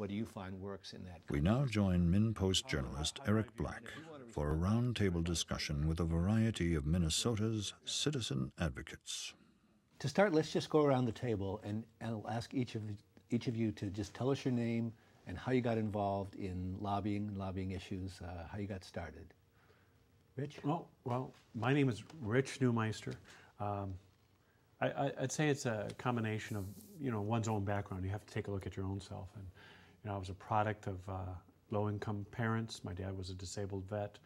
what do you find works in that? We now join MinnPost journalist Eric Black for a roundtable discussion with a variety of Minnesota's citizen advocates. To start, let's just go around the table, and I'll ask each of you to just tell us your name and how you got involved in lobbying issues, how you got started. Rich? Well, my name is Rich Neumeister. I'd say it's a combination of, one's own background. You have to take a look at your own self. And, I was a product of low-income parents. My dad was a disabled vet,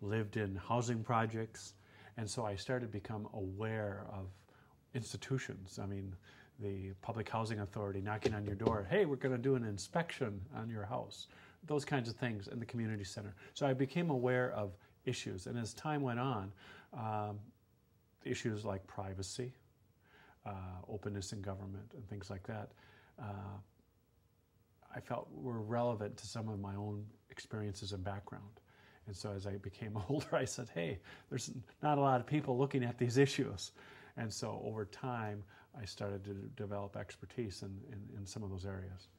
lived in housing projects. And so I started to become aware of institutions. I mean, the Public Housing Authority knocking on your door, hey, we're going to do an inspection on your house. Those kinds of things in the community center. So I became aware of issues. And as time went on, issues like privacy, openness in government, and things like that, I felt were relevant to some of my own experiences and background. And so as I became older, I said, hey, there's not a lot of people looking at these issues. And so over time, I started to develop expertise in some of those areas.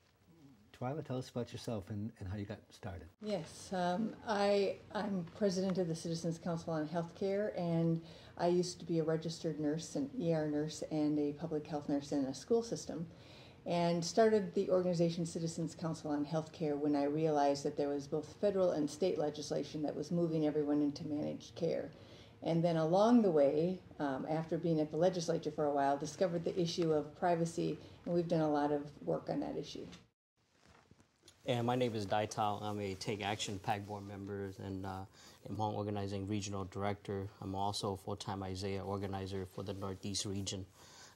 Twila, tell us about yourself and how you got started. Yes, I'm president of the Citizens Council on Healthcare, and I used to be a registered nurse, an ER nurse, and a public health nurse in a school system, and started the organization Citizens Council on Healthcare when I realized that there was both federal and state legislation that was moving everyone into managed care. And then along the way, after being at the legislature for a while, discovered the issue of privacy, and we've done a lot of work on that issue. And my name is Dai Thao. I'm a Take Action PAC board member and Hmong Organizing Regional Director. I'm also a full-time Isaiah organizer for the Northeast region.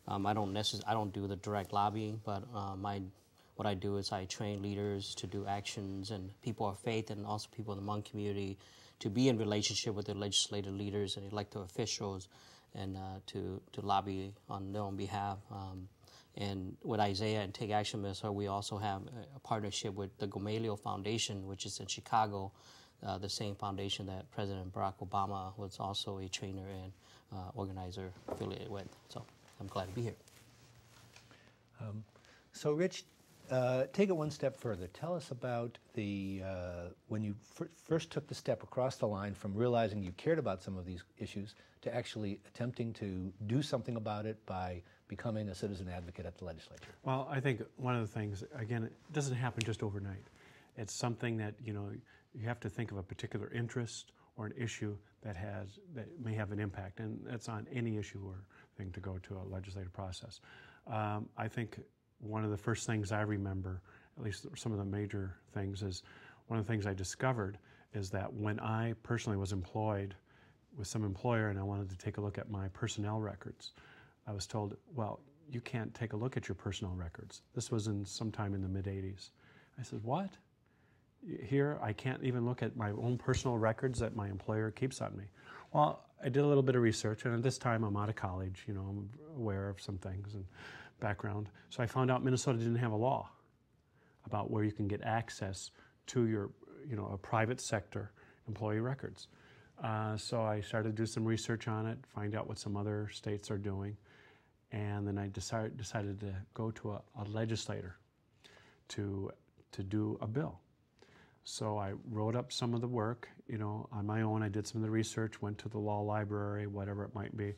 I don't do the direct lobbying, but what I do is I train leaders to do actions and people of faith and also people in the Hmong community to be in relationship with the legislative leaders and elected officials and to lobby on their own behalf. And with Isaiah and Take Action Minnesota, we also have a partnership with the Gamaliel Foundation, which is in Chicago, the same foundation that President Barack Obama was also a trainer and organizer affiliated with. So I'm glad to be here. So Rich, take it one step further. Tell us about when you first took the step across the line from realizing you cared about some of these issues to actually attempting to do something about it by becoming a citizen advocate at the legislature. Well, I think one of the things, again, it doesn't happen just overnight. It's something that, you have to think of a particular interest or an issue that may have an impact, and that's on any issue or thing to go to a legislative process. I think one of the first things I remember, at least some of the major things, is one of the things I discovered is that when I personally was employed with some employer and I wanted to take a look at my personnel records, I was told, well, you can't take a look at your personnel records. This was sometime in the mid-'80s. I said, what? Here, I can't even look at my own personal records that my employer keeps on me. Well, I did a little bit of research, and at this time I'm out of college, I'm aware of some things and background. So I found out Minnesota didn't have a law about where you can get access to your, a private sector employee records. So I started to do some research on it, find out what some other states are doing, and then I decided to go to a legislator to do a bill. So I wrote up some of the work, on my own. I did some of the research, went to the law library, whatever it might be,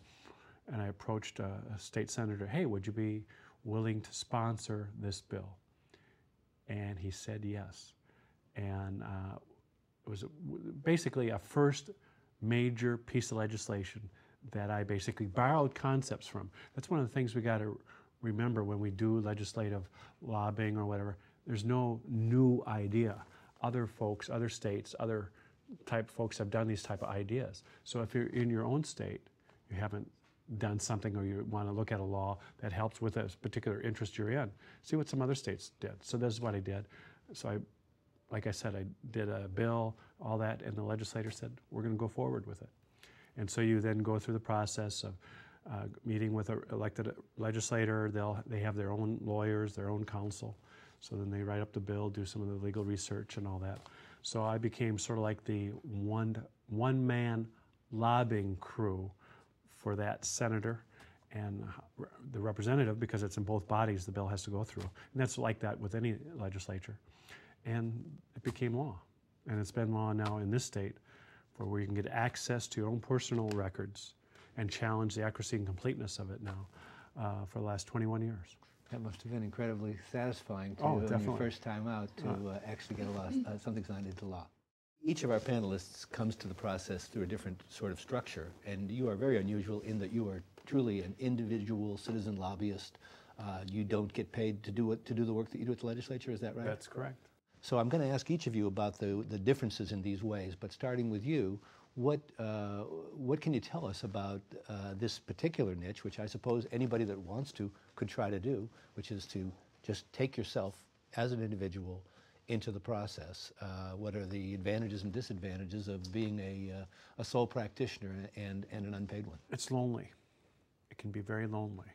and I approached a state senator, hey, would you be willing to sponsor this bill? And he said yes. And it was basically a first major piece of legislation that I basically borrowed concepts from. That's one of the things we got to remember when we do legislative lobbying or whatever. There's no new idea. Other folks, other states, other type folks have done these type of ideas. So if you're in your own state, you haven't done something or you want to look at a law that helps with a particular interest you're in, see what some other states did. So this is what I did. So like I said, I did a bill, all that, and the legislator said, we're going to go forward with it. And so you then go through the process of meeting with an elected legislator. They have their own lawyers, their own counsel. So then they write up the bill, do some of the legal research and all that. So I became sort of like the one-man lobbying crew for that senator. and the representative, because it's in both bodies, the bill has to go through. And that's like that with any legislature. And it became law. And it's been law now in this state where you can get access to your own personal records and challenge the accuracy and completeness of it now for the last 21 years. That must have been incredibly satisfying to Oh, you on definitely. your first time out to actually get a law, something signed into law. Each of our panelists comes to the process through a different sort of structure, and you are very unusual in that you are truly an individual citizen lobbyist. You don't get paid to do the work that you do at the legislature, is that right? That's correct. So I'm going to ask each of you about the differences in these ways, but starting with you, what can you tell us about this particular niche, which I suppose anybody that wants to could try to do, which is to just take yourself as an individual into the process? What are the advantages and disadvantages of being a sole practitioner and an unpaid one? It's lonely. It can be very lonely,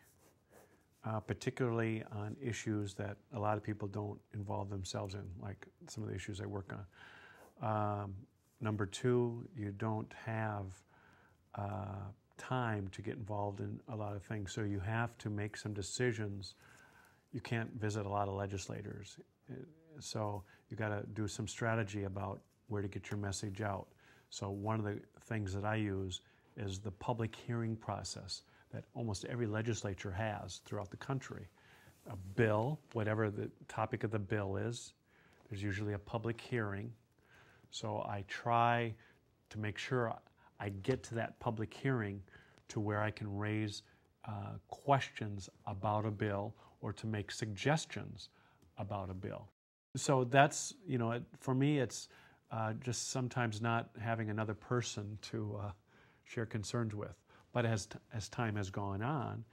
particularly on issues that a lot of people don't involve themselves in, like some of the issues I work on. Number two, you don't have time to get involved in a lot of things, so you have to make some decisions. You can't visit a lot of legislators, so you got to do some strategy about where to get your message out. So one of the things that I use is the public hearing process that almost every legislature has throughout the country. A bill, whatever the topic of the bill is, there's usually a public hearing. So I try to make sure I get to that public hearing to where I can raise questions about a bill or to make suggestions about a bill. So that's, for me, it's just sometimes not having another person to share concerns with. But as time has gone on,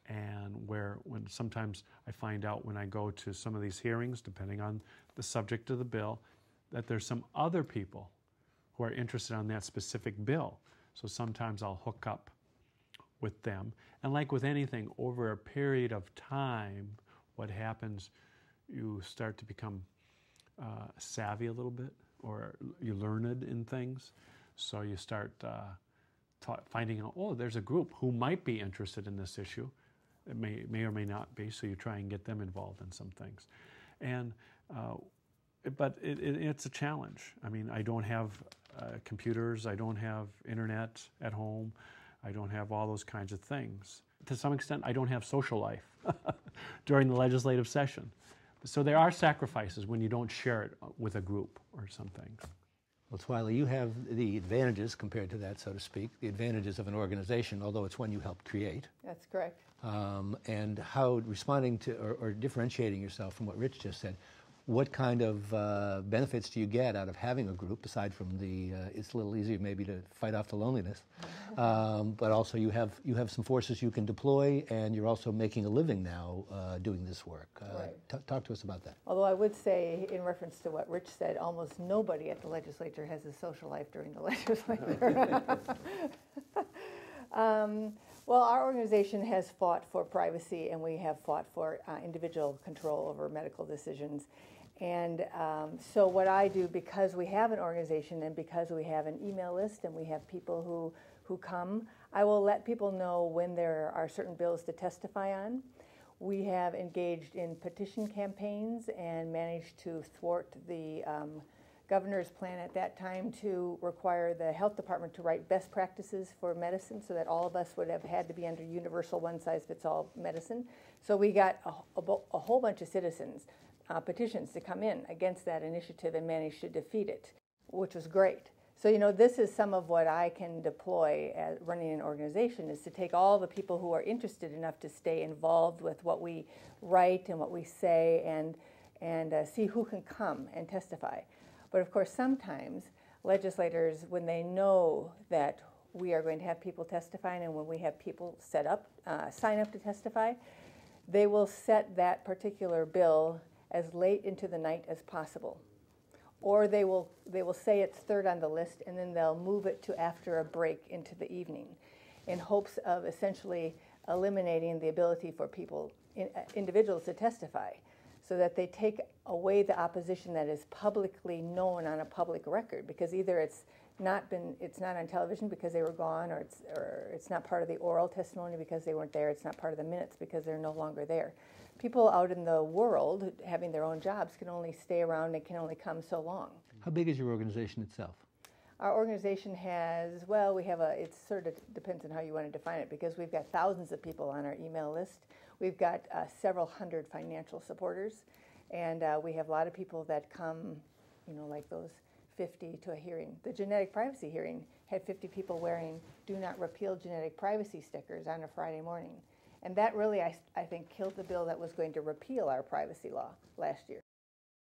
and when sometimes I find out when I go to some of these hearings, depending on the subject of the bill, that there's some other people who are interested on that specific bill. So sometimes I'll hook up with them. And like with anything, over a period of time, what happens, you start to become savvy a little bit, or you learned in things. So you start finding out, oh, there's a group who might be interested in this issue. It may or may not be, so you try and get them involved in some things. And but it's a challenge. I mean, I don't have computers, I don't have internet at home, I don't have all those kinds of things. To some extent, I don't have social life during the legislative session. So there are sacrifices when you don't share it with a group or something. Well, Twila, you have the advantages compared to that, so to speak, the advantages of an organization, although it's one you helped create. That's correct. And how responding to or differentiating yourself from what Rich just said, what kind of benefits do you get out of having a group, aside from it's a little easier maybe to fight off the loneliness, but also you have some forces you can deploy, and you're also making a living now doing this work. Right. Talk to us about that. Although I would say, in reference to what Rich said, almost nobody at the legislature has a social life during the legislature. Well, our organization has fought for privacy, and we have fought for individual control over medical decisions. And so what I do, because we have an organization and because we have an email list and we have people who come, I will let people know when there are certain bills to testify on. We have engaged in petition campaigns and managed to thwart the governor's plan at that time to require the health department to write best practices for medicine, so that all of us would have had to be under universal one-size-fits-all medicine. So we got a whole bunch of citizens petitions to come in against that initiative and managed to defeat it, which was great. So, this is some of what I can deploy as running an organization, is to take all the people who are interested enough to stay involved with what we write and what we say, and see who can come and testify. But of course, sometimes legislators, when they know that we are going to have people testifying, and when we have people sign up to testify, they will set that particular bill as late into the night as possible. Or they will say it's third on the list, and then they'll move it to after a break into the evening, in hopes of essentially eliminating the ability for individuals to testify, so that they take away the opposition that is publicly known on a public record, because either it's it's not on television because they were gone, or it's not part of the oral testimony because they weren't there. It's not part of the minutes because they're no longer there. People out in the world having their own jobs can only stay around and can only come so long. How big is your organization itself? Our organization has, well, it sort of depends on how you want to define it, because we've got thousands of people on our email list. We've got several hundred financial supporters, and we have a lot of people that come, like those 50 to a hearing. The genetic privacy hearing had 50 people wearing "Do Not Repeal Genetic Privacy" stickers on a Friday morning. And that really, I think, killed the bill that was going to repeal our privacy law last year.